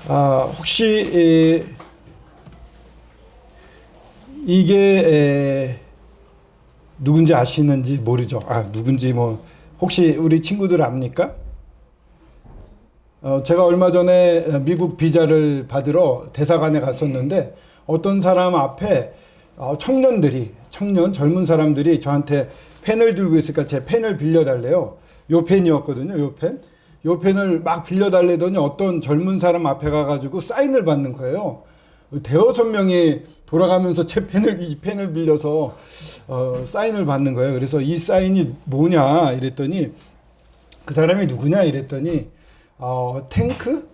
혹시 이게 누군지 아시는지 모르죠. 누군지 혹시 우리 친구들 압니까? 제가 얼마 전에 미국 비자를 받으러 대사관에 갔었는데 어떤 사람 앞에 젊은 사람들이 저한테 펜을 들고 있으니까 제 펜을 빌려달래요. 요 펜이었거든요. 요 펜을 막 빌려달래더니 어떤 젊은 사람 앞에 가가지고 사인을 받는 거예요. 대여섯 명이 돌아가면서 이 펜을 빌려서 사인을 받는 거예요. 그래서 이 사인이 뭐냐 이랬더니 그 사람이 누구냐 이랬더니 탱크?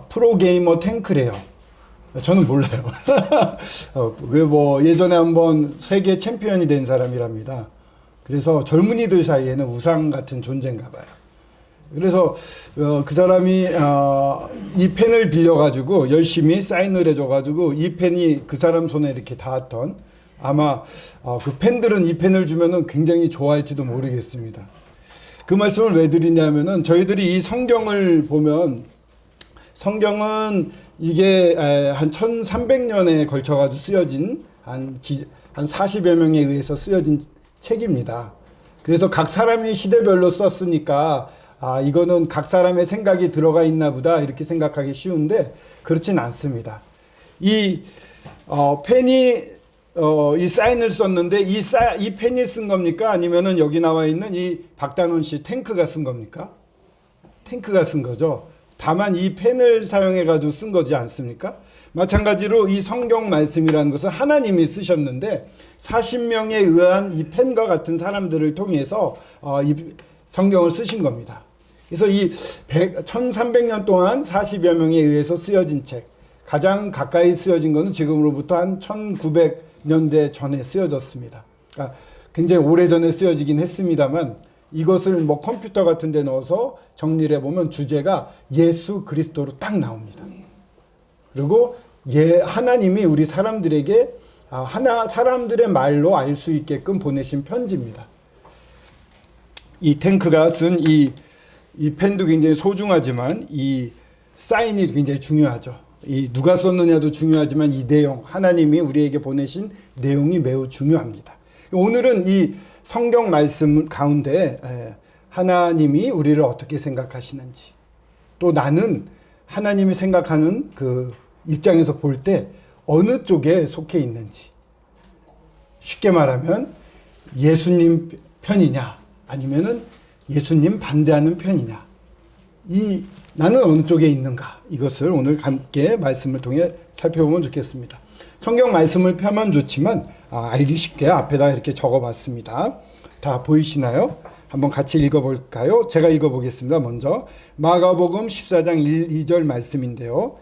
프로게이머 탱크래요. 저는 몰라요. 예전에 한번 세계 챔피언이 된 사람이랍니다. 그래서 젊은이들 사이에는 우상 같은 존재인가 봐요. 그래서 그 사람이 이 펜을 빌려가지고 열심히 사인을 해줘가지고 이 펜이 그 사람 손에 이렇게 닿았던, 아마 그 팬들은 이 펜을 주면은 굉장히 좋아할지도 모르겠습니다. 그 말씀을 왜 드리냐면은 저희들이 이 성경을 보면, 성경은 이게 한 1300년에 걸쳐가지고 쓰여진 한 40여 명에 의해서 쓰여진 책입니다. 그래서 각 사람이 시대별로 썼으니까 이거는 각 사람의 생각이 들어가 있나 보다 이렇게 생각하기 쉬운데 그렇진 않습니다. 이 펜이 이 사인을 썼는데 이 펜이 쓴 겁니까? 아니면은 여기 나와 있는 이 박단원 씨 탱크가 쓴 겁니까? 탱크가 쓴 거죠. 다만 이 펜을 사용해 가지고 쓴 거지 않습니까? 마찬가지로 이 성경 말씀이라는 것은 하나님이 쓰셨는데 40명에 의한 이 펜과 같은 사람들을 통해서 이 성경을 쓰신 겁니다. 그래서 이 1300년 동안 40여 명에 의해서 쓰여진 책, 가장 가까이 쓰여진 것은 지금으로부터 한 1900년대 전에 쓰여졌습니다. 그러니까 굉장히 오래전에 쓰여지긴 했습니다만 이것을 컴퓨터 같은 데 넣어서 정리를 해보면 주제가 예수 그리스도로 딱 나옵니다. 그리고 하나님이 우리 사람들에게 사람들의 말로 알 수 있게끔 보내신 편지입니다. 이 탱크가 쓴 이 펜도 굉장히 소중하지만 이 사인이 굉장히 중요하죠. 이 누가 썼느냐도 중요하지만 이 내용, 하나님이 우리에게 보내신 내용이 매우 중요합니다. 오늘은 이 성경 말씀 가운데 하나님이 우리를 어떻게 생각하시는지, 또 나는 하나님이 생각하는 그 입장에서 볼 때 어느 쪽에 속해 있는지, 쉽게 말하면 예수님 편이냐 아니면은 예수님 반대하는 편이냐, 나는 어느 쪽에 있는가, 이것을 오늘 함께 말씀을 통해 살펴보면 좋겠습니다. 성경 말씀을 펴면 좋지만 알기 쉽게 앞에다 이렇게 적어봤습니다. 다 보이시나요? 한번 같이 읽어볼까요? 제가 읽어보겠습니다. 먼저 마가복음 14장 1, 2절 말씀인데요.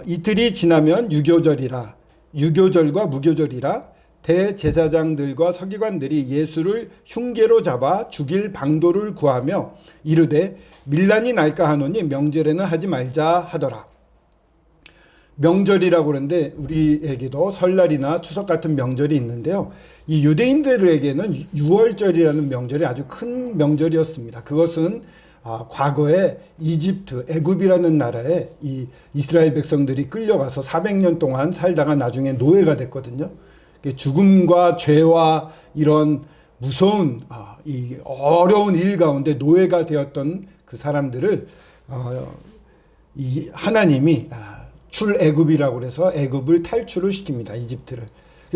이틀이 지나면 유교절과 무교절이라 대제사장들과 서기관들이 예수를 흉계로 잡아 죽일 방도를 구하며 이르되 밀란이 날까 하노니 명절에는 하지 말자 하더라. 명절이라고 그러는데 우리에게도 설날이나 추석 같은 명절이 있는데요. 이 유대인들에게는 유월절이라는 명절이 아주 큰 명절이었습니다. 그것은 과거에 이집트, 애굽이라는 나라에 이 이스라엘 백성들이 끌려가서 400년 동안 살다가 나중에 노예가 됐거든요. 죽음과 죄와 이런 무서운 이 어려운 일 가운데 노예가 되었던 그 사람들을 이 하나님이 출애굽이라고 해서 애굽을 탈출을 시킵니다. 이집트를.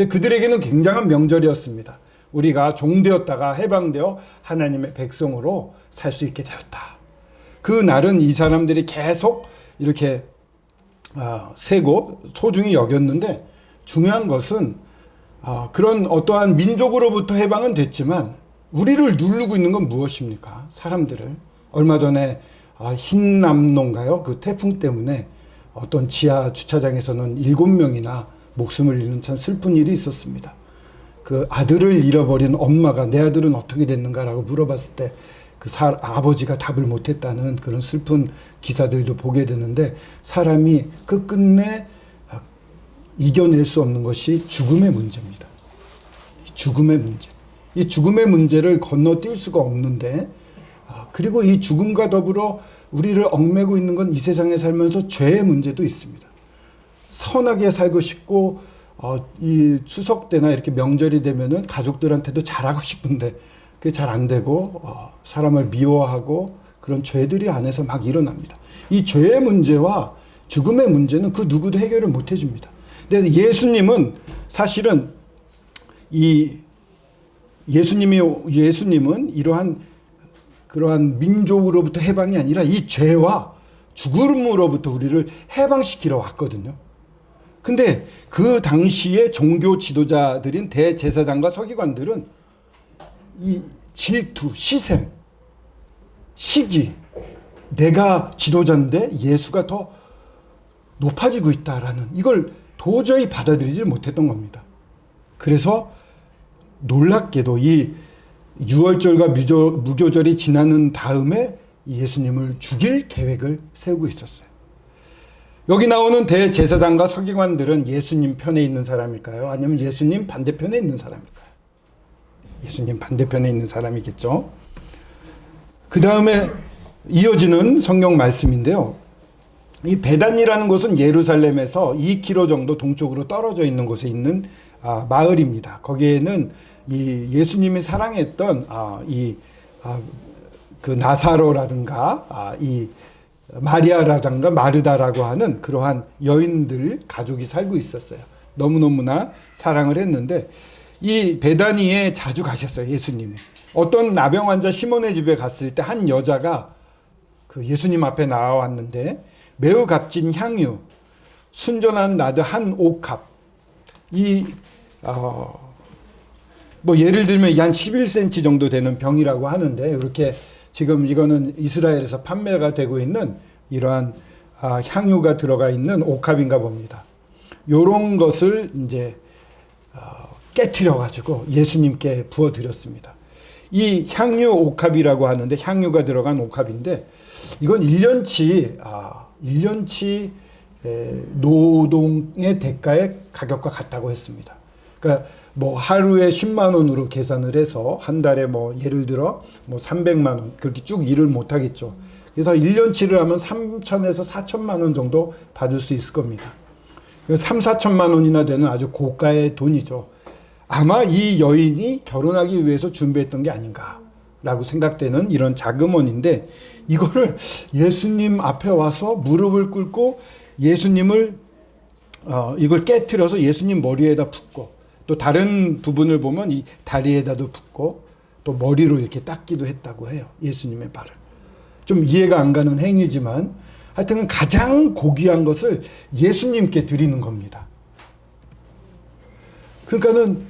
그들에게는 굉장한 명절이었습니다. 우리가 종되었다가 해방되어 하나님의 백성으로 살 수 있게 되었다. 그 날은 이 사람들이 계속 이렇게 세고 소중히 여겼는데, 중요한 것은 그런 어떠한 민족으로부터 해방은 됐지만 우리를 누르고 있는 건 무엇입니까? 사람들을. 얼마 전에 흰남노인가요? 그 태풍 때문에 어떤 지하 주차장에서는 7명이나 목숨을 잃는 참 슬픈 일이 있었습니다. 그 아들을 잃어버린 엄마가 내 아들은 어떻게 됐는가라고 물어봤을 때 그 아버지가 답을 못했다는 그런 슬픈 기사들도 보게 되는데, 사람이 끝끝내 이겨낼 수 없는 것이 죽음의 문제입니다. 죽음의 문제. 이 죽음의 문제를 건너뛸 수가 없는데, 그리고 이 죽음과 더불어 우리를 얽매고 있는 건 이 세상에 살면서 죄의 문제도 있습니다. 선하게 살고 싶고 이 추석 때나 이렇게 명절이 되면은 가족들한테도 잘하고 싶은데 그게 잘 안 되고 사람을 미워하고 그런 죄들이 안에서 막 일어납니다. 이 죄의 문제와 죽음의 문제는 그 누구도 해결을 못 해줍니다. 그래서 예수님은 사실은 예수님은 그러한 민족으로부터 해방이 아니라 이 죄와 죽음으로부터 우리를 해방시키러 왔거든요. 근데 그 당시에 종교 지도자들인 대제사장과 서기관들은 이 질투, 시샘, 시기, 내가 지도자인데 예수가 더 높아지고 있다라는 이걸 도저히 받아들이지 못했던 겁니다. 그래서 놀랍게도 이 유월절과 무교절이 지나는 다음에 예수님을 죽일 계획을 세우고 있었어요. 여기 나오는 대제사장과 서기관들은 예수님 편에 있는 사람일까요? 아니면 예수님 반대편에 있는 사람일까요? 예수님 반대편에 있는 사람이겠죠. 그 다음에 이어지는 성경 말씀인데요. 이 베단이라는 곳은 예루살렘에서 2km 정도 동쪽으로 떨어져 있는 곳에 있는 마을입니다. 거기에는 이 예수님이 사랑했던 그 나사로라든가 이 마리아라든가 마르다라고 하는 그러한 여인들 가족이 살고 있었어요. 너무너무나 사랑을 했는데 이 베다니에 자주 가셨어요. 예수님이. 어떤 나병 환자 시몬의 집에 갔을 때 한 여자가 그 예수님 앞에 나왔는데 매우 값진 향유, 순전한 나드 한 옥합, 뭐 예를 들면 한 11cm 정도 되는 병이라고 하는데 이렇게 지금 이거는 이스라엘에서 판매가 되고 있는 이러한 향유가 들어가 있는 옥합인가 봅니다. 요런 것을 이제 깨트려 가지고 예수님께 부어 드렸습니다. 이 향유 옥합이라고 하는데 향유가 들어간 옥합인데 이건 1년치 노동의 대가의 가격과 같다고 했습니다. 그러니까 뭐 하루에 10만 원으로 계산을 해서 한 달에 뭐 예를 들어 뭐 300만 원 그렇게 쭉 일을 못 하겠죠. 그래서 1년치를 하면 3천에서 4천만 원 정도 받을 수 있을 겁니다. 3, 4천만 원이나 되는 아주 고가의 돈이죠. 아마 이 여인이 결혼하기 위해서 준비했던 게 아닌가라고 생각되는 이런 자금원인데 이거를 예수님 앞에 와서 무릎을 꿇고 예수님을 이걸 깨트려서 예수님 머리에다 붓고 또 다른 부분을 보면 이 다리에다도 붓고 또 머리로 이렇게 닦기도 했다고 해요. 예수님의 발을. 좀 이해가 안 가는 행위지만 하여튼 가장 고귀한 것을 예수님께 드리는 겁니다. 그러니까는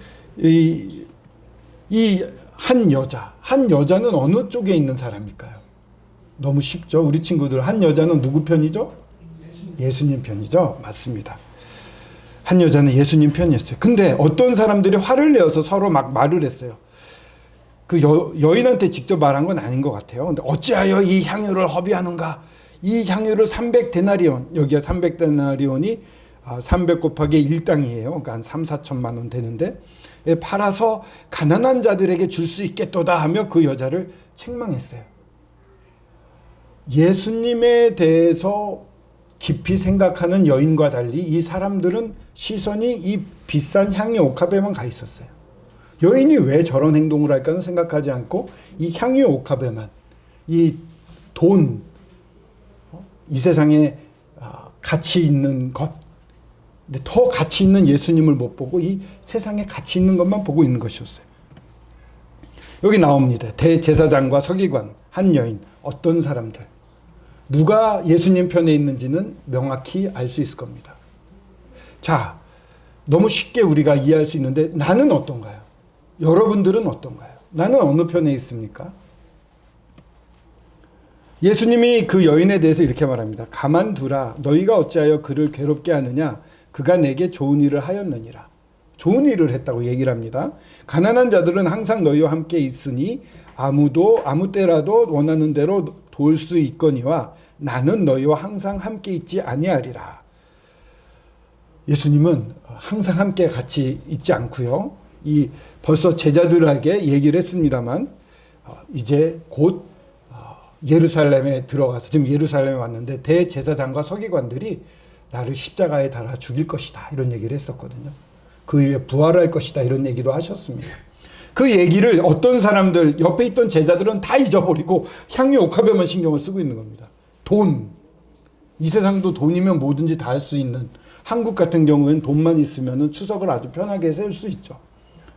이 한 여자는 어느 쪽에 있는 사람일까요? 너무 쉽죠. 우리 친구들 한 여자는 누구 편이죠? 예수님 편이죠. 맞습니다. 한 여자는 예수님 편이었어요. 근데 어떤 사람들이 화를 내어서 서로 막 말을 했어요. 그 여인한테 직접 말한 건 아닌 것 같아요. 근데 어찌하여 이 향유를 허비하는가? 이 향유를 300데나리온, 여기가 300데나리온이 300 곱하기 1당이에요. 그러니까 한 3, 4천만 원 되는데 팔아서 가난한 자들에게 줄 수 있겠도다 하며 그 여자를 책망했어요. 예수님에 대해서 깊이 생각하는 여인과 달리 이 사람들은 시선이 이 비싼 향유 옥합에만 가 있었어요. 여인이 왜 저런 행동을 할까는 생각하지 않고 이 향유 옥합에만 이 돈, 이 세상에 가치 있는 것, 근데 더 가치 있는 예수님을 못 보고 이 세상에 가치 있는 것만 보고 있는 것이었어요. 여기 나옵니다. 대제사장과 서기관, 한 여인, 어떤 사람들. 누가 예수님 편에 있는지는 명확히 알 수 있을 겁니다. 자, 너무 쉽게 우리가 이해할 수 있는데 나는 어떤가요? 여러분들은 어떤가요? 나는 어느 편에 있습니까? 예수님이 그 여인에 대해서 이렇게 말합니다. 가만두라. 너희가 어찌하여 그를 괴롭게 하느냐? 그가 내게 좋은 일을 하였느니라. 좋은 일을 했다고 얘기를 합니다. 가난한 자들은 항상 너희와 함께 있으니 아무 때라도 원하는 대로 도울 수 있거니와 나는 너희와 항상 함께 있지 아니하리라. 예수님은 항상 함께 같이 있지 않고요. 벌써 제자들에게 얘기를 했습니다만 이제 곧 예루살렘에 들어가서 지금 예루살렘에 왔는데 대제사장과 서기관들이 나를 십자가에 달아 죽일 것이다 이런 얘기를 했었거든요. 그 이후에 부활할 것이다 이런 얘기도 하셨습니다. 그 얘기를 어떤 사람들 옆에 있던 제자들은 다 잊어버리고 향유 옥합에만 신경을 쓰고 있는 겁니다. 돈, 이 세상도 돈이면 뭐든지 다 할 수 있는, 한국 같은 경우에는 돈만 있으면 추석을 아주 편하게 세울 수 있죠.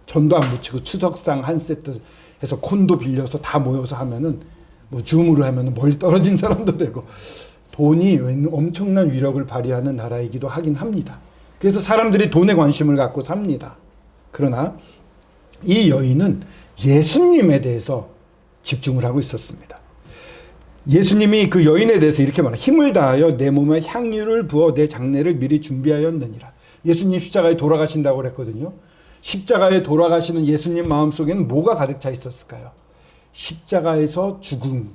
전도 안 붙이고 추석상 한 세트 해서 콘도 빌려서 다 모여서 하면은 뭐 줌으로 하면은 멀리 떨어진 사람도 되고, 돈이 엄청난 위력을 발휘하는 나라이기도 하긴 합니다. 그래서 사람들이 돈에 관심을 갖고 삽니다. 그러나 이 여인은 예수님에 대해서 집중을 하고 있었습니다. 예수님이 그 여인에 대해서 이렇게 말해요. 힘을 다하여 내 몸에 향유를 부어 내 장례를 미리 준비하였느니라. 예수님 십자가에 돌아가신다고 그랬거든요. 십자가에 돌아가시는 예수님 마음속에는 뭐가 가득 차 있었을까요? 십자가에서 죽음.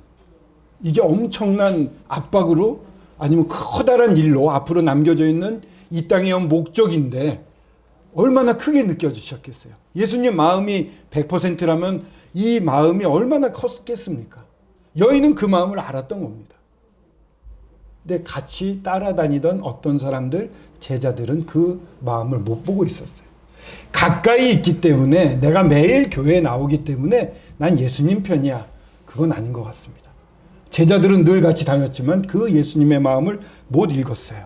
이게 엄청난 압박으로, 아니면 커다란 일로 앞으로 남겨져 있는 이 땅에 온 목적인데 얼마나 크게 느껴지셨겠어요. 예수님 마음이 100%라면 이 마음이 얼마나 컸겠습니까? 여인은 그 마음을 알았던 겁니다. 근데 같이 따라다니던 어떤 사람들, 제자들은 그 마음을 못 보고 있었어요. 가까이 있기 때문에, 내가 매일 교회에 나오기 때문에 난 예수님 편이야. 그건 아닌 것 같습니다. 제자들은 늘 같이 다녔지만 그 예수님의 마음을 못 읽었어요.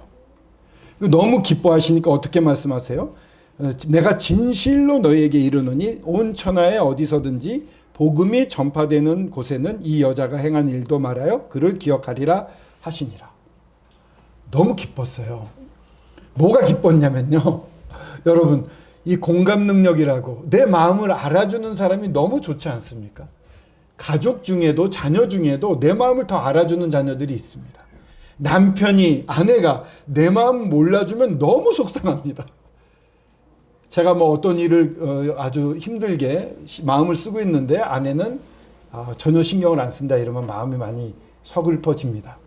너무 기뻐하시니까 어떻게 말씀하세요? 내가 진실로 너희에게 이르노니 온 천하에 어디서든지 복음이 전파되는 곳에는 이 여자가 행한 일도 말하여 그를 기억하리라 하시니라. 너무 기뻤어요. 뭐가 기뻤냐면요. 여러분, 이 공감 능력이라고, 내 마음을 알아주는 사람이 너무 좋지 않습니까? 가족 중에도, 자녀 중에도 내 마음을 더 알아주는 자녀들이 있습니다. 남편이, 아내가 내 마음 몰라주면 너무 속상합니다. 제가 뭐 어떤 일을 아주 힘들게 마음을 쓰고 있는데 아내는 전혀 신경을 안 쓴다 이러면 마음이 많이 서글퍼집니다.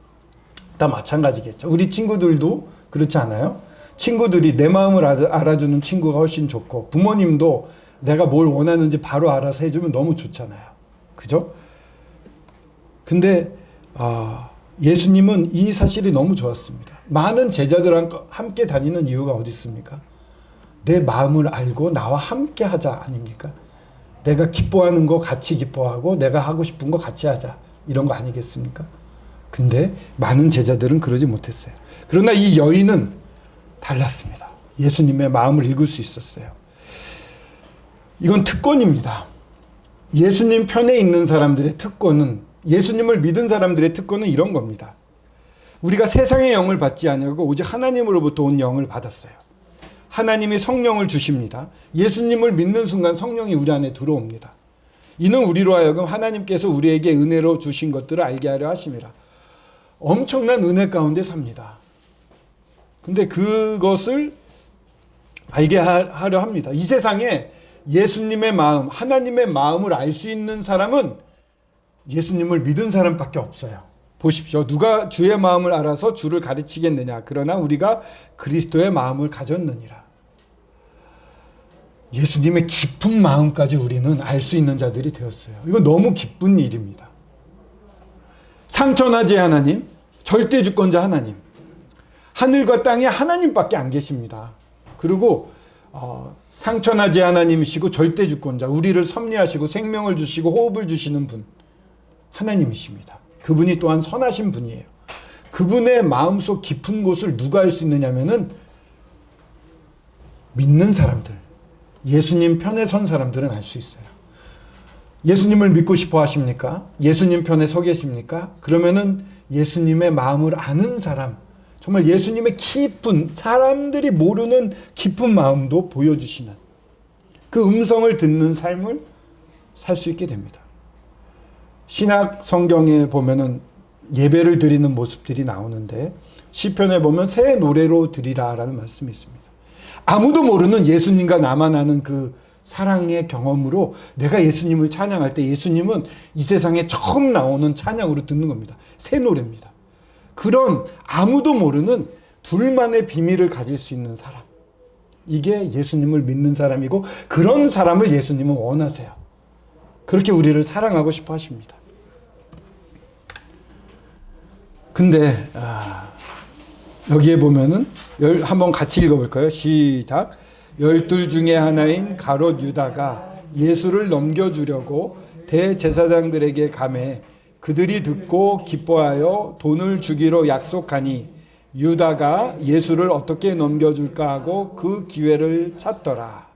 다 마찬가지겠죠. 우리 친구들도 그렇지 않아요? 친구들이 내 마음을 알아주는 친구가 훨씬 좋고, 부모님도 내가 뭘 원하는지 바로 알아서 해주면 너무 좋잖아요. 그죠? 근데 예수님은 이 사실이 너무 좋았습니다. 많은 제자들과 함께 다니는 이유가 어디 있습니까? 내 마음을 알고 나와 함께 하자 아닙니까? 내가 기뻐하는 거 같이 기뻐하고 내가 하고 싶은 거 같이 하자, 이런 거 아니겠습니까? 근데 많은 제자들은 그러지 못했어요. 그러나 이 여인은 달랐습니다. 예수님의 마음을 읽을 수 있었어요. 이건 특권입니다. 예수님 편에 있는 사람들의 특권은, 예수님을 믿은 사람들의 특권은 이런 겁니다. 우리가 세상의 영을 받지 아니하고 오직 하나님으로부터 온 영을 받았어요. 하나님이 성령을 주십니다. 예수님을 믿는 순간 성령이 우리 안에 들어옵니다. 이는 우리로 하여금 하나님께서 우리에게 은혜로 주신 것들을 알게 하려 하심이라. 엄청난 은혜 가운데 삽니다. 근데 그것을 알게 하려 합니다. 이 세상에 예수님의 마음, 하나님의 마음을 알 수 있는 사람은 예수님을 믿은 사람밖에 없어요. 보십시오. 누가 주의 마음을 알아서 주를 가르치겠느냐. 그러나 우리가 그리스도의 마음을 가졌느니라. 예수님의 깊은 마음까지 우리는 알 수 있는 자들이 되었어요. 이건 너무 기쁜 일입니다. 상천하지 하나님, 절대 주권자 하나님, 하늘과 땅에 하나님밖에 안 계십니다. 그리고 상천하지 하나님이시고 절대 주권자, 우리를 섭리하시고 생명을 주시고 호흡을 주시는 분, 하나님이십니다. 그분이 또한 선하신 분이에요. 그분의 마음속 깊은 곳을 누가 알 수 있느냐면은 믿는 사람들, 예수님 편에 선 사람들은 알 수 있어요. 예수님을 믿고 싶어 하십니까? 예수님 편에 서 계십니까? 그러면은 예수님의 마음을 아는 사람, 정말 예수님의 깊은, 사람들이 모르는 깊은 마음도 보여주시는 그 음성을 듣는 삶을 살 수 있게 됩니다. 신약 성경에 보면은 예배를 드리는 모습들이 나오는데, 시편에 보면 새 노래로 드리라라는 말씀이 있습니다. 아무도 모르는 예수님과 나만 아는 그 사랑의 경험으로 내가 예수님을 찬양할 때 예수님은 이 세상에 처음 나오는 찬양으로 듣는 겁니다. 새 노래입니다. 그런 아무도 모르는 둘만의 비밀을 가질 수 있는 사람, 이게 예수님을 믿는 사람이고, 그런 사람을 예수님은 원하세요. 그렇게 우리를 사랑하고 싶어 하십니다. 근데 여기에 보면은 한번 같이 읽어볼까요? 시작. 12 중에 하나인 가롯 유다가 예수를 넘겨주려고 대제사장들에게 가매 그들이 듣고 기뻐하여 돈을 주기로 약속하니 유다가 예수를 어떻게 넘겨줄까 하고 그 기회를 찾더라.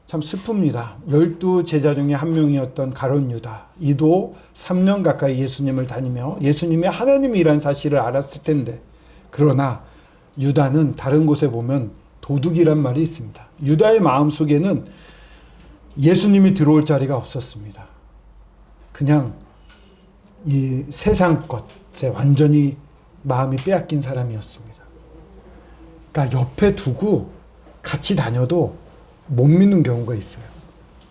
참 슬픕니다. 12 제자 중에 한 명이었던 가롯 유다. 이도 3년 가까이 예수님을 다니며 예수님이 하나님이란 사실을 알았을 텐데, 그러나 유다는 다른 곳에 보면 도둑이란 말이 있습니다. 유다의 마음속에는 예수님이 들어올 자리가 없었습니다. 그냥 이 세상 것에 완전히 마음이 빼앗긴 사람이었습니다. 그러니까 옆에 두고 같이 다녀도 못 믿는 경우가 있어요.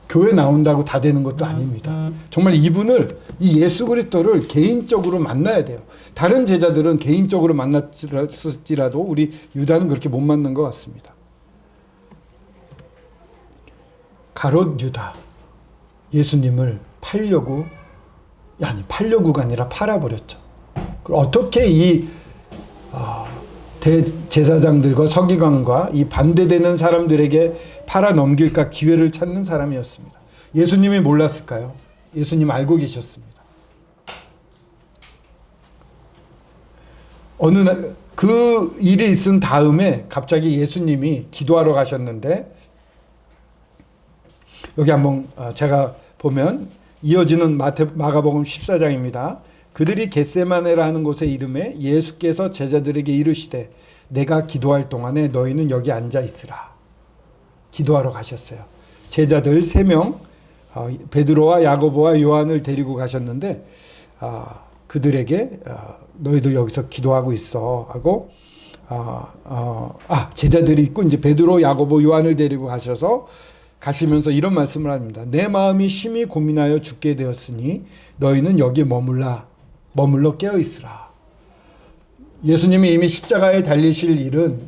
교회 나온다고 다 되는 것도 아닙니다. 정말 이분을, 이 예수 그리스도를 개인적으로 만나야 돼요. 다른 제자들은 개인적으로 만났을지라도 우리 유다는 그렇게 못 만난 것 같습니다. 가롯 유다, 예수님을 팔려고가 아니라 팔아버렸죠. 어떻게 이 대제사장들과 서기관과 이 반대되는 사람들에게 팔아 넘길까 기회를 찾는 사람이었습니다. 예수님이 몰랐을까요? 예수님 알고 계셨습니다. 어느 날 그 일이 있은 다음에 갑자기 예수님이 기도하러 가셨는데, 여기 한번 제가 보면 이어지는 마가복음 14장입니다. 그들이 겟세마네라 하는 곳에 이름에 예수께서 제자들에게 이르시되 내가 기도할 동안에 너희는 여기 앉아 있으라. 기도하러 가셨어요. 제자들 3명 베드로와 야고보와 요한을 데리고 가셨는데 그들에게 너희들 여기서 기도하고 있어 하고 제자들이 있고 이제 베드로, 야고보, 요한을 데리고 가시면서 이런 말씀을 합니다. 내 마음이 심히 고민하여 죽게 되었으니 너희는 여기 머물러 깨어 있으라. 예수님이 이미 십자가에 달리실 일은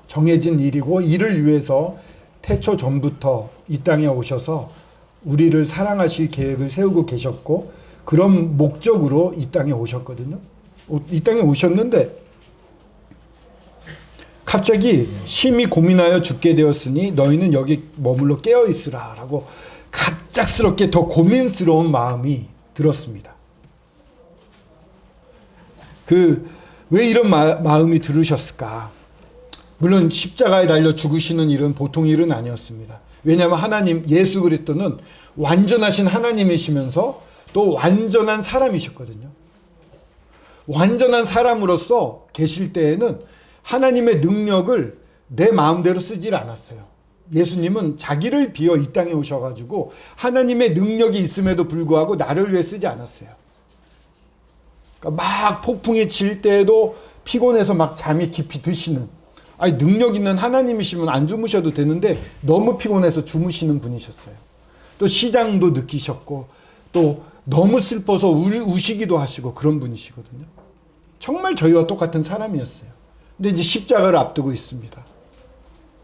정해진 일이고, 이를 위해서 태초 전부터 이 땅에 오셔서 우리를 사랑하실 계획을 세우고 계셨고, 그런 목적으로 이 땅에 오셨거든요. 이 땅에 오셨는데 갑자기 심히 고민하여 죽게 되었으니 너희는 여기 머물러 깨어 있으라 라고 갑작스럽게 더 고민스러운 마음이 들었습니다. 왜 이런 마음이 들으셨을까? 물론 십자가에 달려 죽으시는 일은 보통 일은 아니었습니다. 왜냐하면 하나님, 예수 그리스도는 완전하신 하나님이시면서 또 완전한 사람이셨거든요. 완전한 사람으로서 계실 때에는 하나님의 능력을 내 마음대로 쓰질 않았어요. 예수님은 자기를 비워 이 땅에 오셔가지고 하나님의 능력이 있음에도 불구하고 나를 위해 쓰지 않았어요. 그러니까 막 폭풍이 칠 때에도 피곤해서 막 잠이 깊이 드시는, 능력 있는 하나님이시면 안 주무셔도 되는데 너무 피곤해서 주무시는 분이셨어요. 또 시장도 느끼셨고 또 너무 슬퍼서 우시기도 하시고 그런 분이시거든요. 정말 저희와 똑같은 사람이었어요. 근데 이제 십자가를 앞두고 있습니다.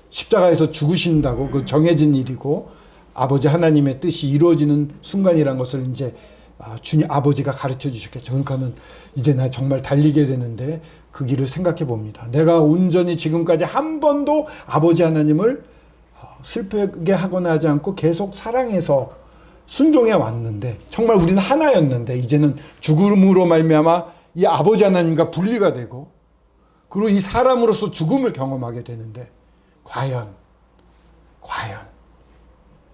십자가에서 죽으신다고, 그 정해진 일이고 아버지 하나님의 뜻이 이루어지는 순간이란 것을 이제 주님 아버지가 가르쳐 주셨겠죠. 그러니까는 이제 나 정말 달리게 되는데 그 길을 생각해 봅니다. 내가 온전히 지금까지 한 번도 아버지 하나님을 슬프게 하거나 하지 않고 계속 사랑해서 순종해 왔는데, 정말 우리는 하나였는데 이제는 죽음으로 말미암아 이 아버지 하나님과 분리가 되고, 그리고 이 사람으로서 죽음을 경험하게 되는데, 과연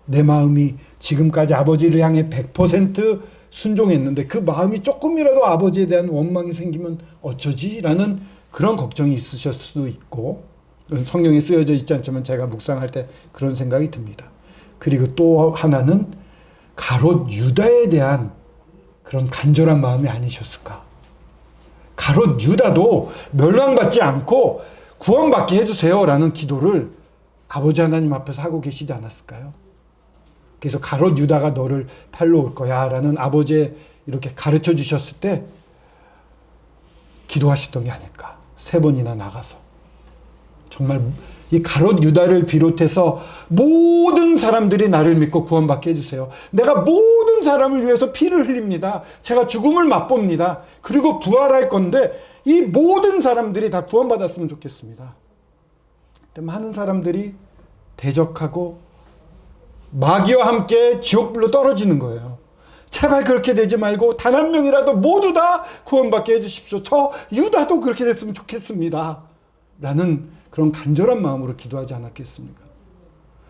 내 마음이 지금까지 아버지를 향해 100% 순종했는데 그 마음이 조금이라도 아버지에 대한 원망이 생기면 어쩌지? 라는 그런 걱정이 있으실 수도 있고, 성경에 쓰여져 있지 않지만 제가 묵상할 때 그런 생각이 듭니다. 그리고 또 하나는 가롯 유다에 대한 그런 간절한 마음이 아니셨을까? 가롯 유다도 멸망받지 않고 구원받게 해주세요 라는 기도를 아버지 하나님 앞에서 하고 계시지 않았을까요? 그래서 가롯 유다가 너를 팔러 올 거야 라는 아버지의 이렇게 가르쳐 주셨을 때 기도하셨던 게 아닐까. 3번이나 나가서 정말 이 가롯 유다를 비롯해서 모든 사람들이 나를 믿고 구원받게 해주세요. 내가 모든 사람을 위해서 피를 흘립니다. 제가 죽음을 맛봅니다. 그리고 부활할 건데 이 모든 사람들이 다 구원받았으면 좋겠습니다. 근데 많은 사람들이 대적하고 마귀와 함께 지옥불로 떨어지는 거예요. 제발 그렇게 되지 말고 단 한 명이라도 모두 다 구원받게 해주십시오. 저 유다도 그렇게 됐으면 좋겠습니다. 라는 그런 간절한 마음으로 기도하지 않았겠습니까?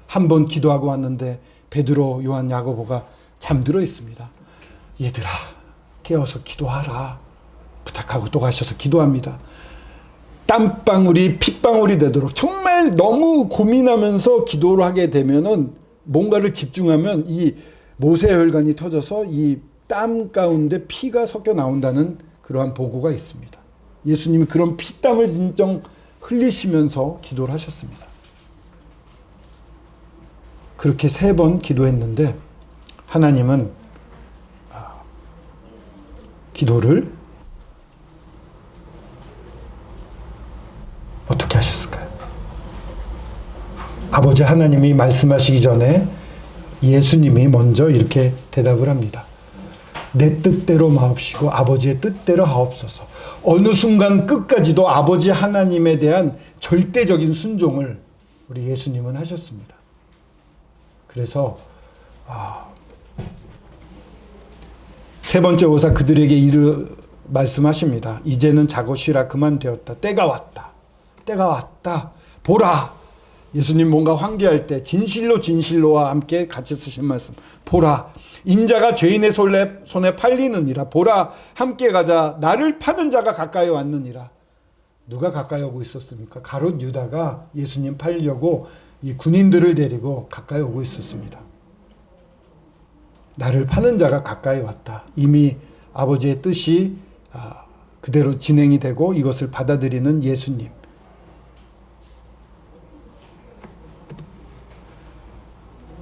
한 번 기도하고 왔는데 베드로, 요한, 야고보가 잠들어 있습니다. 얘들아, 깨어서 기도하라. 부탁하고 또 가셔서 기도합니다. 땀방울이 핏방울이 되도록 정말 너무 고민하면서 기도를 하게 되면은 뭔가를 집중하면 이 모세혈관이 터져서 이 땀 가운데 피가 섞여 나온다는 그러한 보고가 있습니다. 예수님이 그런 피땀을 진정 흘리시면서 기도를 하셨습니다. 그렇게 3번 기도했는데 하나님은 기도를 어떻게 하셨을까요? 아버지 하나님이 말씀하시기 전에 예수님이 먼저 이렇게 대답을 합니다. 내 뜻대로 마옵시고 아버지의 뜻대로 하옵소서. 어느 순간 끝까지도 아버지 하나님에 대한 절대적인 순종을 우리 예수님은 하셨습니다. 그래서 3번째 오사 그들에게 말씀하십니다. 이제는 자고 쉬라. 그만 되었다. 때가 왔다. 때가 왔다. 보라. 예수님 뭔가 환기할 때 진실로와 함께 같이 쓰신 말씀. 보라. 인자가 죄인의 손에 팔리느니라. 보라. 함께 가자. 나를 파는 자가 가까이 왔느니라. 누가 가까이 오고 있었습니까? 가롯 유다가 예수님 팔려고 이 군인들을 데리고 가까이 오고 있었습니다. 나를 파는 자가 가까이 왔다. 이미 아버지의 뜻이 그대로 진행이 되고 이것을 받아들이는 예수님.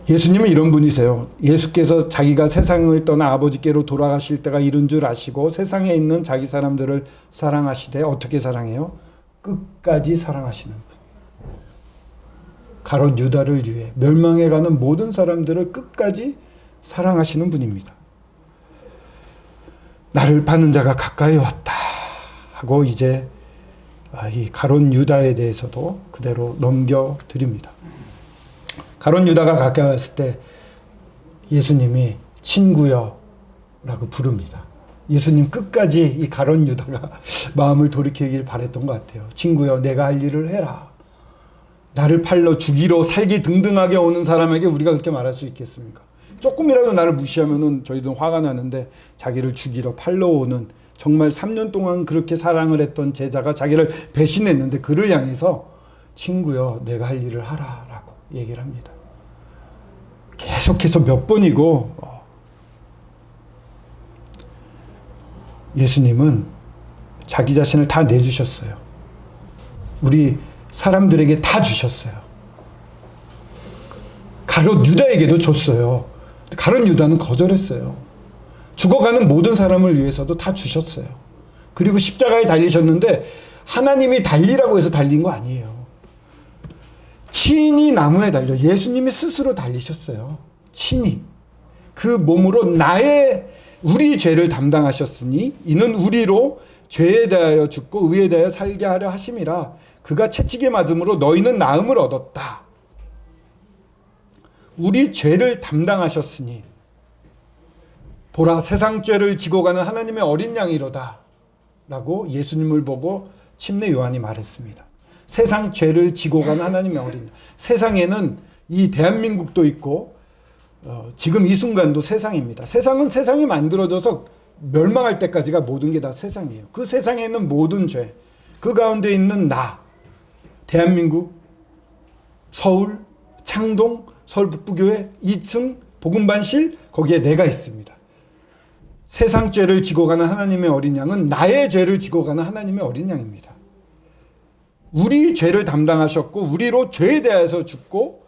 예수님은 이런 분이세요. 예수께서 자기가 세상을 떠나 아버지께로 돌아가실 때가 이른 줄 아시고 세상에 있는 자기 사람들을 사랑하시되 어떻게 사랑해요? 끝까지 사랑하시는 분. 가롯 유다를 위해 멸망해가는 모든 사람들을 끝까지 사랑하시는 분입니다. 나를 파는 자가 가까이 왔다 하고 이제 이 가롯 유다에 대해서도 그대로 넘겨드립니다. 가롯 유다가 가까이 왔을 때 예수님이 친구여 라고 부릅니다. 예수님 끝까지 이 가롯 유다가 마음을 돌이키길 바랬던 것 같아요. 친구여, 내가 할 일을 해라. 나를 팔러 죽이러 살기 등등하게 오는 사람에게 우리가 그렇게 말할 수 있겠습니까? 조금이라도 나를 무시하면은 저희도 화가 나는데 자기를 죽이러 팔러 오는 정말 3년 동안 그렇게 사랑을 했던 제자가 자기를 배신했는데 그를 향해서 친구여, 내가 할 일을 하라 라고 얘기를 합니다. 계속해서 몇 번이고 예수님은 자기 자신을 다 내주셨어요. 우리 사람들에게 다 주셨어요. 가롯 유다에게도 줬어요. 가롯 유다는 거절했어요. 죽어가는 모든 사람을 위해서도 다 주셨어요. 그리고 십자가에 달리셨는데 하나님이 달리라고 해서 달린 거 아니에요. 친히 나무에 달려 예수님이 스스로 달리셨어요. 친히. 그 몸으로 우리 죄를 담당하셨으니 이는 우리로 죄에 대하여 죽고 의에 대하여 살게 하려 하심이라. 그가 채찍에 맞음으로 너희는 나음을 얻었다. 우리 죄를 담당하셨으니 보라 세상 죄를 지고 가는 하나님의 어린 양이로다 라고 예수님을 보고 침례 요한이 말했습니다. 세상 죄를 지고 가는 하나님의 어린 양. 세상에는 이 대한민국도 있고 지금 이 순간도 세상입니다. 세상은 세상이 만들어져서 멸망할 때까지가 모든 게 다 세상이에요. 그 세상에 있는 모든 죄, 그 가운데 있는 나, 대한민국, 서울, 창동, 서울 북부교회 2층 복음반실 거기에 내가 있습니다. 세상 죄를 지고 가는 하나님의 어린 양은 나의 죄를 지고 가는 하나님의 어린 양입니다. 우리 죄를 담당하셨고 우리로 죄에 대해서 죽고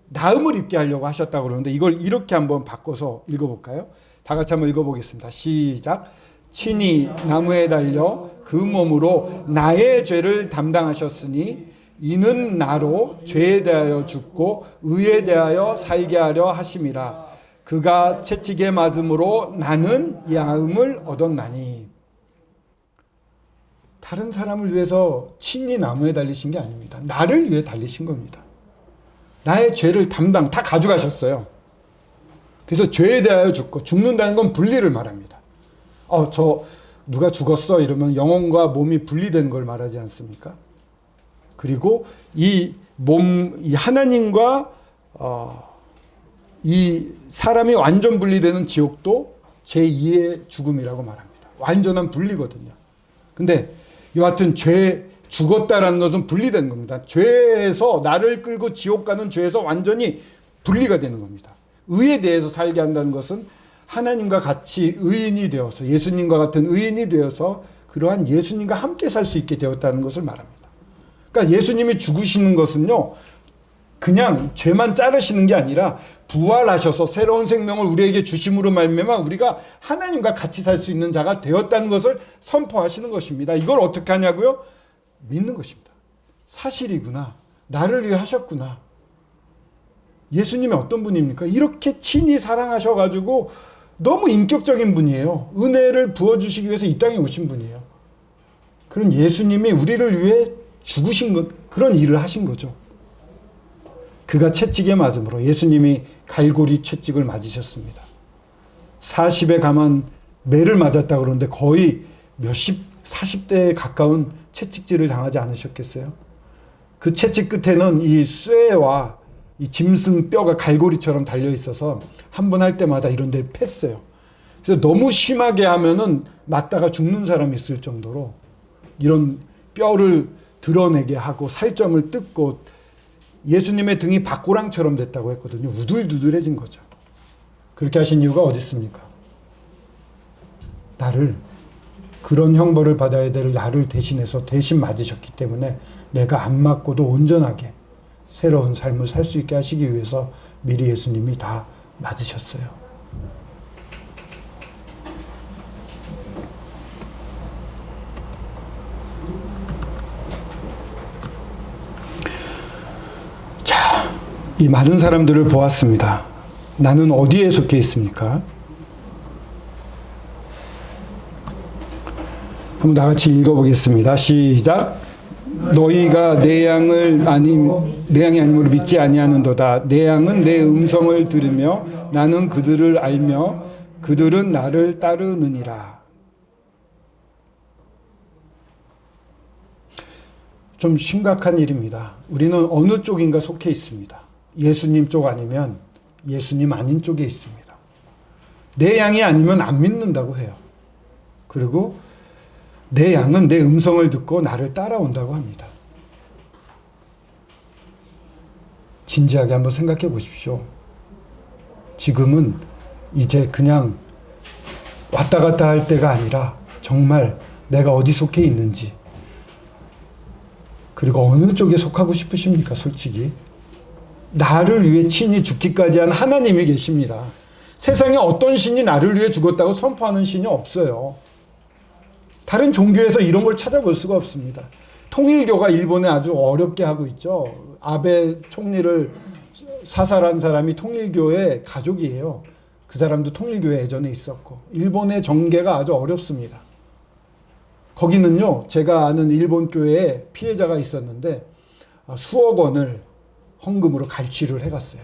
나음을 입게 하려고 하셨다고 그러는데 이걸 이렇게 한번 바꿔서 읽어볼까요? 다 같이 한번 읽어보겠습니다. 시작. 친히 나무에 달려 그 몸으로 나의 죄를 담당하셨으니 이는 나로 죄에 대하여 죽고 의에 대하여 살게 하려 하심이라. 그가 채찍에 맞음으로 나는 야음을 얻었나니. 다른 사람을 위해서 친히 나무에 달리신 게 아닙니다. 나를 위해 달리신 겁니다. 나의 죄를 담당 다 가져가셨어요. 그래서 죄에 대하여 죽고, 죽는다는 건 분리를 말합니다. 저 누가 죽었어 이러면 영혼과 몸이 분리된 걸 말하지 않습니까? 그리고 이 하나님과 이 사람이 완전 분리되는 지옥도 제2의 죽음이라고 말합니다. 완전한 분리거든요. 근데 여하튼 죽었다라는 것은 분리된 겁니다. 죄에서 나를 끌고 지옥 가는 죄에서 완전히 분리가 되는 겁니다. 의에 대해서 살게 한다는 것은 하나님과 같이 의인이 되어서, 예수님과 같은 의인이 되어서 그러한 예수님과 함께 살 수 있게 되었다는 것을 말합니다. 그러니까 예수님이 죽으시는 것은요, 그냥 죄만 자르시는 게 아니라 부활하셔서 새로운 생명을 우리에게 주심으로 말미암아 우리가 하나님과 같이 살 수 있는 자가 되었다는 것을 선포하시는 것입니다. 이걸 어떻게 하냐고요? 믿는 것입니다. 사실이구나. 나를 위해 하셨구나. 예수님이 어떤 분입니까? 이렇게 친히 사랑하셔가지고 너무 인격적인 분이에요. 은혜를 부어주시기 위해서 이 땅에 오신 분이에요. 그런 예수님이 우리를 위해 죽으신 것, 그런 일을 하신 거죠. 그가 채찍에 맞음으로, 예수님이 갈고리 채찍을 맞으셨습니다. 40에 감한 매를 맞았다 그러는데 거의 40대에 가까운 채찍질을 당하지 않으셨겠어요? 그 채찍 끝에는 이 쇠와 이 짐승 뼈가 갈고리처럼 달려 있어서 한 번 할 때마다 이런 데를 팼어요. 그래서 너무 심하게 하면은 맞다가 죽는 사람이 있을 정도로 이런 뼈를 드러내게 하고 살점을 뜯고, 예수님의 등이 박고랑처럼 됐다고 했거든요. 우들두들해진 거죠. 그렇게 하신 이유가 어디 있습니까? 나를, 그런 형벌을 받아야 될 나를 대신해서 대신 맞으셨기 때문에 내가 안 맞고도 온전하게 새로운 삶을 살 수 있게 하시기 위해서 미리 예수님이 다 맞으셨어요. 자, 이 많은 사람들을 보았습니다. 나는 어디에 속해 있습니까? 한번 다 같이 읽어보겠습니다. 시작. 너희가 내 양이 아님으로 믿지 아니하는도다. 내 양은 내 음성을 들으며 나는 그들을 알며 그들은 나를 따르느니라. 좀 심각한 일입니다. 우리는 어느 쪽인가 속해 있습니다. 예수님 쪽 아니면 예수님 아닌 쪽에 있습니다. 내 양이 아니면 안 믿는다고 해요. 그리고 내 양은 내 음성을 듣고 나를 따라온다고 합니다. 진지하게 한번 생각해 보십시오. 지금은 이제 그냥 왔다 갔다 할 때가 아니라 정말 내가 어디 속해 있는지, 그리고 어느 쪽에 속하고 싶으십니까? 솔직히 나를 위해 친히 죽기까지 한 하나님이 계십니다. 세상에 어떤 신이 나를 위해 죽었다고 선포하는 신이 없어요. 다른 종교에서 이런 걸 찾아볼 수가 없습니다. 통일교가 일본에 아주 어렵게 하고 있죠. 아베 총리를 사살한 사람이 통일교의 가족이에요. 그 사람도 통일교에 예전에 있었고, 일본의 정계가 아주 어렵습니다. 거기는요, 제가 아는 일본 교회에 피해자가 있었는데 수억 원을 헌금으로 갈취를 해갔어요.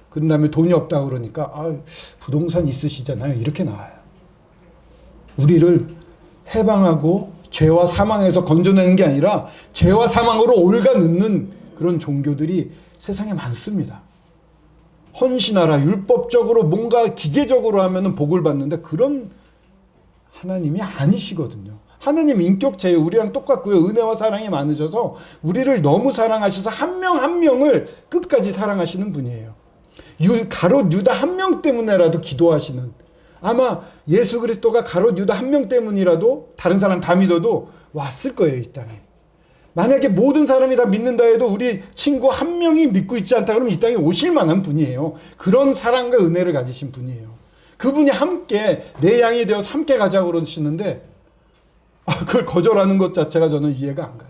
그런 다음에 돈이 없다고 그러니까 부동산 있으시잖아요. 이렇게 나와요. 우리를 해방하고 죄와 사망에서 건져내는 게 아니라 죄와 사망으로 올가 넣는 그런 종교들이 세상에 많습니다. 헌신하라, 율법적으로 뭔가 기계적으로 하면은 복을 받는데 그런 하나님이 아니시거든요. 하나님 인격체예요. 우리랑 똑같고요. 은혜와 사랑이 많으셔서 우리를 너무 사랑하셔서 한 명 한 명을 끝까지 사랑하시는 분이에요. 가롯 유다 한 명 때문에라도 기도하시는, 아마 예수 그리스도가 가롯 유다 한 명 때문이라도 다른 사람 다 믿어도 왔을 거예요, 이 땅에. 만약에 모든 사람이 다 믿는다 해도 우리 친구 한 명이 믿고 있지 않다 그러면 이 땅에 오실 만한 분이에요. 그런 사랑과 은혜를 가지신 분이에요. 그분이 함께 내 양이 되어서 함께 가자고 그러시는데 그걸 거절하는 것 자체가 저는 이해가 안 가요.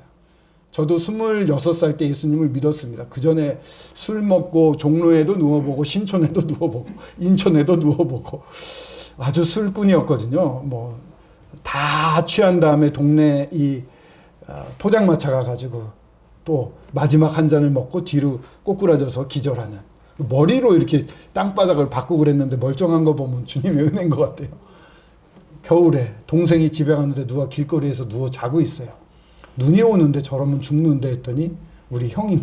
저도 26살 때 예수님을 믿었습니다. 그 전에 술 먹고 종로에도 누워보고 신촌에도 누워보고 인천에도 누워보고 아주 술꾼이었거든요. 뭐 다 취한 다음에 동네 이 포장마차 가가지고 또 마지막 한 잔을 먹고 뒤로 꼬꾸라져서 기절하는, 머리로 이렇게 땅바닥을 밟고 그랬는데 멀쩡한 거 보면 주님의 은혜인 것 같아요. 겨울에 동생이 집에 갔는데 누가 길거리에서 누워 자고 있어요. 눈이 오는데 저러면 죽는데 했더니 우리 형이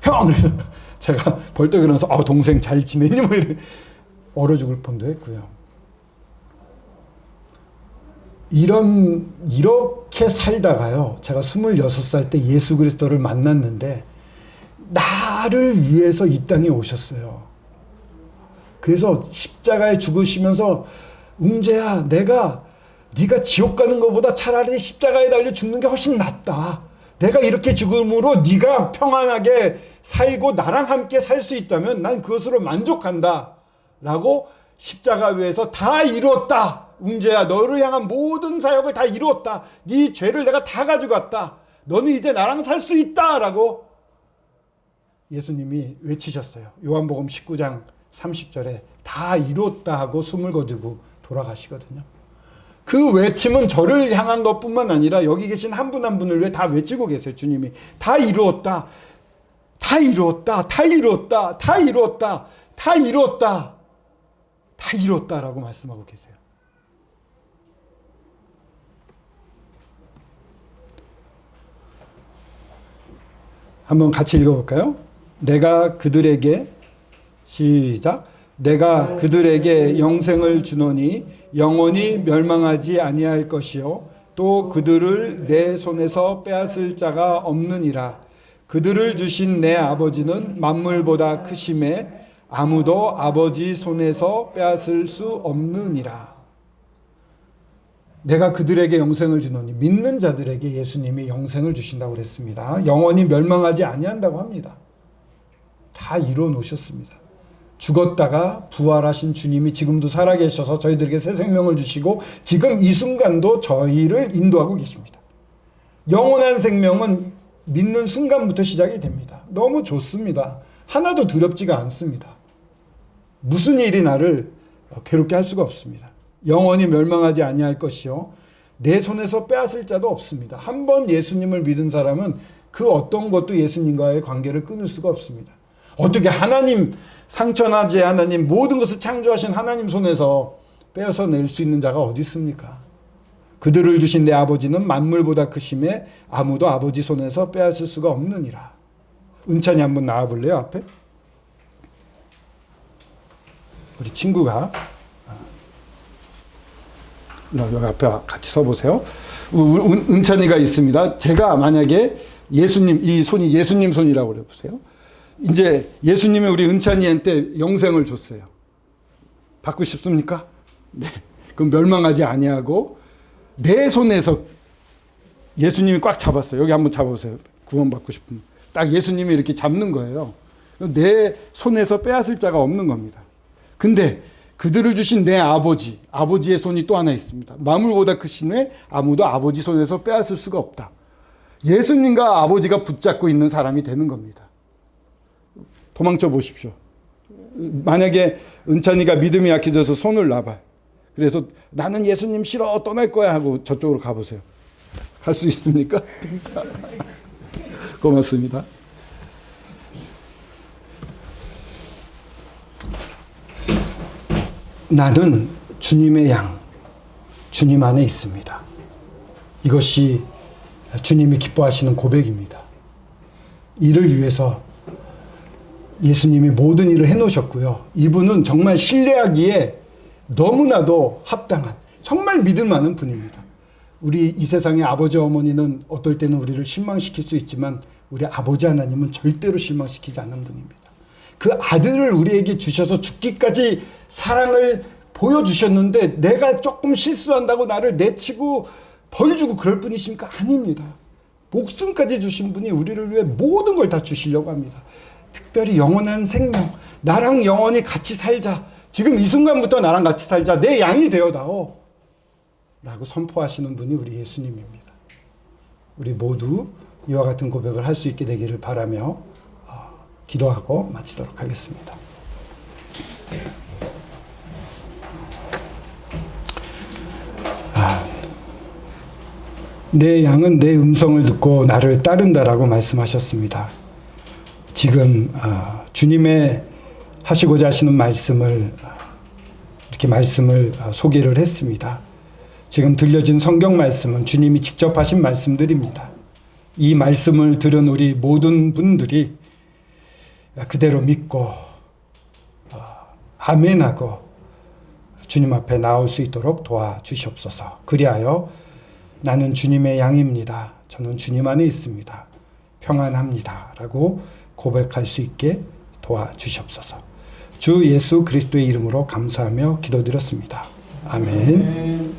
형! 그래서 제가 벌떡 일어나서 동생 잘 지내니? 뭐 이래 얼어 죽을 뻔도 했고요. 이렇게 살다가요, 제가 26살 때 예수 그리스도를 만났는데 나를 위해서 이 땅에 오셨어요. 그래서 십자가에 죽으시면서 웅재야, 네가 지옥 가는 것보다 차라리 십자가에 달려 죽는 게 훨씬 낫다. 내가 이렇게 죽음으로 네가 평안하게 살고 나랑 함께 살 수 있다면 난 그것으로 만족한다. 라고 십자가 위에서 다 이루었다. 웅재야, 너를 향한 모든 사역을 다 이루었다. 네 죄를 내가 다 가져갔다. 너는 이제 나랑 살 수 있다. 라고 예수님이 외치셨어요. 요한복음 19장 30절에 다 이루었다 하고 숨을 거두고 돌아가시거든요. 그 외침은 저를 향한 것뿐만 아니라 여기 계신 한 분 한 분을 왜 다 외치고 계세요. 주님이 다 이루었다, 다 이루었다, 다 이루었다, 다 이루었다, 다 이루었다, 다 이루었다라고 말씀하고 계세요. 한번 같이 읽어볼까요? 내가 그들에게, 시작, 내가 그들에게 영생을 주노니 영원히 멸망하지 아니할 것이요 또 그들을 내 손에서 빼앗을 자가 없느니라. 그들을 주신 내 아버지는 만물보다 크심에 아무도 아버지 손에서 빼앗을 수 없느니라. 내가 그들에게 영생을 주노니, 믿는 자들에게 예수님이 영생을 주신다고 그랬습니다. 영원히 멸망하지 아니한다고 합니다. 다 이루어 놓으셨습니다. 죽었다가 부활하신 주님이 지금도 살아계셔서 저희들에게 새 생명을 주시고 지금 이 순간도 저희를 인도하고 계십니다. 영원한 생명은 믿는 순간부터 시작이 됩니다. 너무 좋습니다. 하나도 두렵지가 않습니다. 무슨 일이 나를 괴롭게 할 수가 없습니다. 영원히 멸망하지 아니할 것이요 내 손에서 빼앗을 자도 없습니다. 한 번 예수님을 믿은 사람은 그 어떤 것도 예수님과의 관계를 끊을 수가 없습니다. 어떻게 하나님, 상천하지 하나님, 모든 것을 창조하신 하나님 손에서 빼앗아 낼 수 있는 자가 어디 있습니까? 그들을 주신 내 아버지는 만물보다 크심에 아무도 아버지 손에서 빼앗을 수가 없느니라. 은찬이 한번 나와볼래요, 앞에? 우리 친구가 여기 앞에 같이 서보세요. 은찬이가 있습니다. 제가 만약에 예수님, 이 손이 예수님 손이라고 그래보세요. 이제 예수님이 우리 은찬이한테 영생을 줬어요. 받고 싶습니까? 네. 그럼 멸망하지 아니하고 내 손에서 예수님이 꽉 잡았어요. 여기 한번 잡아보세요. 구원받고 싶으면. 딱 예수님이 이렇게 잡는 거예요. 내 손에서 빼앗을 자가 없는 겁니다. 근데 그들을 주신 내 아버지, 아버지의 손이 또 하나 있습니다. 만물보다 크시네 아무도 아버지 손에서 빼앗을 수가 없다. 예수님과 아버지가 붙잡고 있는 사람이 되는 겁니다. 도망쳐 보십시오. 만약에 은찬이가 믿음이 약해져서 손을 놔봐요. 그래서 나는 예수님 싫어 떠날 거야 하고 저쪽으로 가보세요. 할 수 있습니까? 고맙습니다. 나는 주님의 양, 주님 안에 있습니다. 이것이 주님이 기뻐하시는 고백입니다. 이를 위해서 예수님이 모든 일을 해놓으셨고요. 이분은 정말 신뢰하기에 너무나도 합당한, 정말 믿을 만한 분입니다. 우리 이 세상의 아버지 어머니는 어떨 때는 우리를 실망시킬 수 있지만 우리 아버지 하나님은 절대로 실망시키지 않는 분입니다. 그 아들을 우리에게 주셔서 죽기까지 사랑을 보여주셨는데 내가 조금 실수한다고 나를 내치고 벌 주고 그럴 분이십니까? 아닙니다. 목숨까지 주신 분이 우리를 위해 모든 걸 다 주시려고 합니다. 특별히 영원한 생명, 나랑 영원히 같이 살자. 지금 이 순간부터 나랑 같이 살자. 내 양이 되어다오. 라고 선포하시는 분이 우리 예수님입니다. 우리 모두 이와 같은 고백을 할 수 있게 되기를 바라며 기도하고 마치도록 하겠습니다. 내 양은 내 음성을 듣고 나를 따른다라고 말씀하셨습니다. 지금 주님의 하시고자 하시는 말씀을 이렇게 말씀을 소개를 했습니다. 지금 들려진 성경 말씀은 주님이 직접 하신 말씀들입니다. 이 말씀을 들은 우리 모든 분들이 그대로 믿고 아멘하고 주님 앞에 나올 수 있도록 도와주시옵소서. 그리하여 나는 주님의 양입니다. 저는 주님 안에 있습니다. 평안합니다. 라고 고백할 수 있게 도와주시옵소서. 주 예수 그리스도의 이름으로 감사하며 기도드렸습니다. 아멘.